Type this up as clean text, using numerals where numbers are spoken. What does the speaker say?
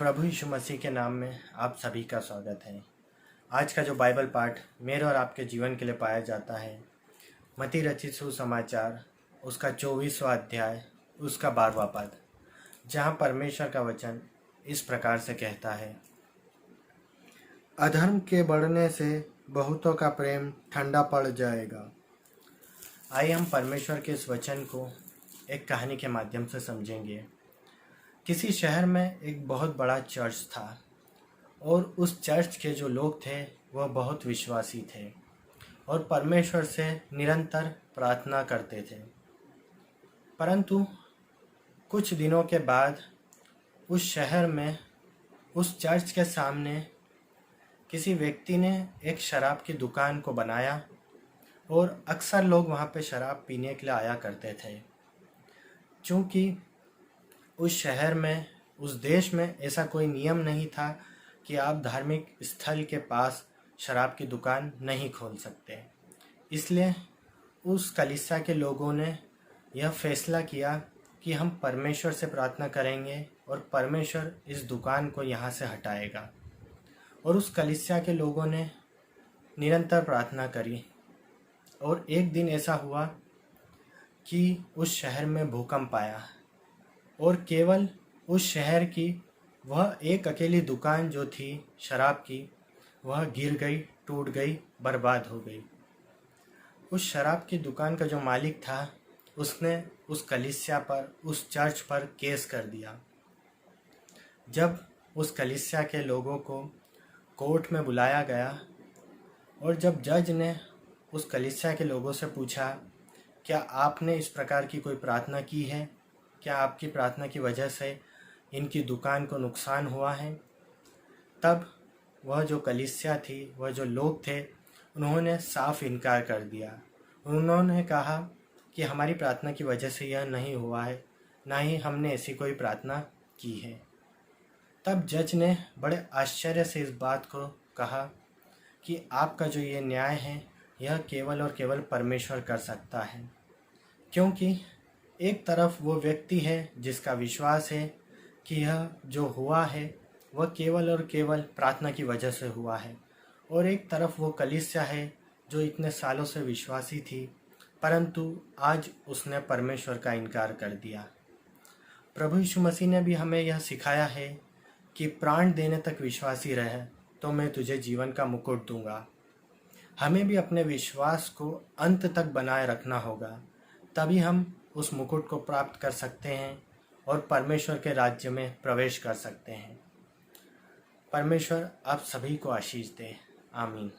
प्रभु यीशु मसीह के नाम में आप सभी का स्वागत है। आज का जो बाइबल पाठ मेरे और आपके जीवन के लिए पाया जाता है, मत्ती रचित सुसमाचार उसका 24वां अध्याय उसका 12वां पद, जहाँ परमेश्वर का वचन इस प्रकार से कहता है, अधर्म के बढ़ने से बहुतों का प्रेम ठंडा पड़ जाएगा। आइए हम परमेश्वर के इस वचन को एक कहानी के माध्यम से समझेंगे। किसी शहर में एक बहुत बड़ा चर्च था और उस चर्च के जो लोग थे वह बहुत विश्वासी थे और परमेश्वर से निरंतर प्रार्थना करते थे। परंतु कुछ दिनों के बाद उस शहर में उस चर्च के सामने किसी व्यक्ति ने एक शराब की दुकान को बनाया और अक्सर लोग वहाँ पे शराब पीने के लिए आया करते थे। चूँकि उस शहर में, उस देश में ऐसा कोई नियम नहीं था कि आप धार्मिक स्थल के पास शराब की दुकान नहीं खोल सकते, इसलिए उस कलीसिया के लोगों ने यह फैसला किया कि हम परमेश्वर से प्रार्थना करेंगे और परमेश्वर इस दुकान को यहाँ से हटाएगा। और उस कलीसिया के लोगों ने निरंतर प्रार्थना करी और एक दिन ऐसा हुआ कि उस शहर में भूकंप आया और केवल उस शहर की वह एक अकेली दुकान जो थी शराब की, वह गिर गई, टूट गई, बर्बाद हो गई। उस शराब की दुकान का जो मालिक था उसने उस कलीसिया पर, उस चर्च पर केस कर दिया। जब उस कलीसिया के लोगों को कोर्ट में बुलाया गया और जब जज ने उस कलीसिया के लोगों से पूछा, क्या आपने इस प्रकार की कोई प्रार्थना की है? क्या आपकी प्रार्थना की वजह से इनकी दुकान को नुकसान हुआ है? तब वह जो कलीसिया थी, वह जो लोग थे, उन्होंने साफ इनकार कर दिया। उन्होंने कहा कि हमारी प्रार्थना की वजह से यह नहीं हुआ है, ना ही हमने ऐसी कोई प्रार्थना की है। तब जज ने बड़े आश्चर्य से इस बात को कहा कि आपका जो ये न्याय है यह केवल और केवल परमेश्वर कर सकता है, क्योंकि एक तरफ वो व्यक्ति है जिसका विश्वास है कि यह जो हुआ है वह केवल और केवल प्रार्थना की वजह से हुआ है, और एक तरफ वो कलीसिया है जो इतने सालों से विश्वासी थी, परंतु आज उसने परमेश्वर का इनकार कर दिया। प्रभु यीशु मसीह ने भी हमें यह सिखाया है कि प्राण देने तक विश्वासी रहे तो मैं तुझे जीवन का मुकुट दूंगा। हमें भी अपने विश्वास को अंत तक बनाए रखना होगा, तभी हम उस मुकुट को प्राप्त कर सकते हैं और परमेश्वर के राज्य में प्रवेश कर सकते हैं। परमेश्वर आप सभी को आशीष दे। आमीन।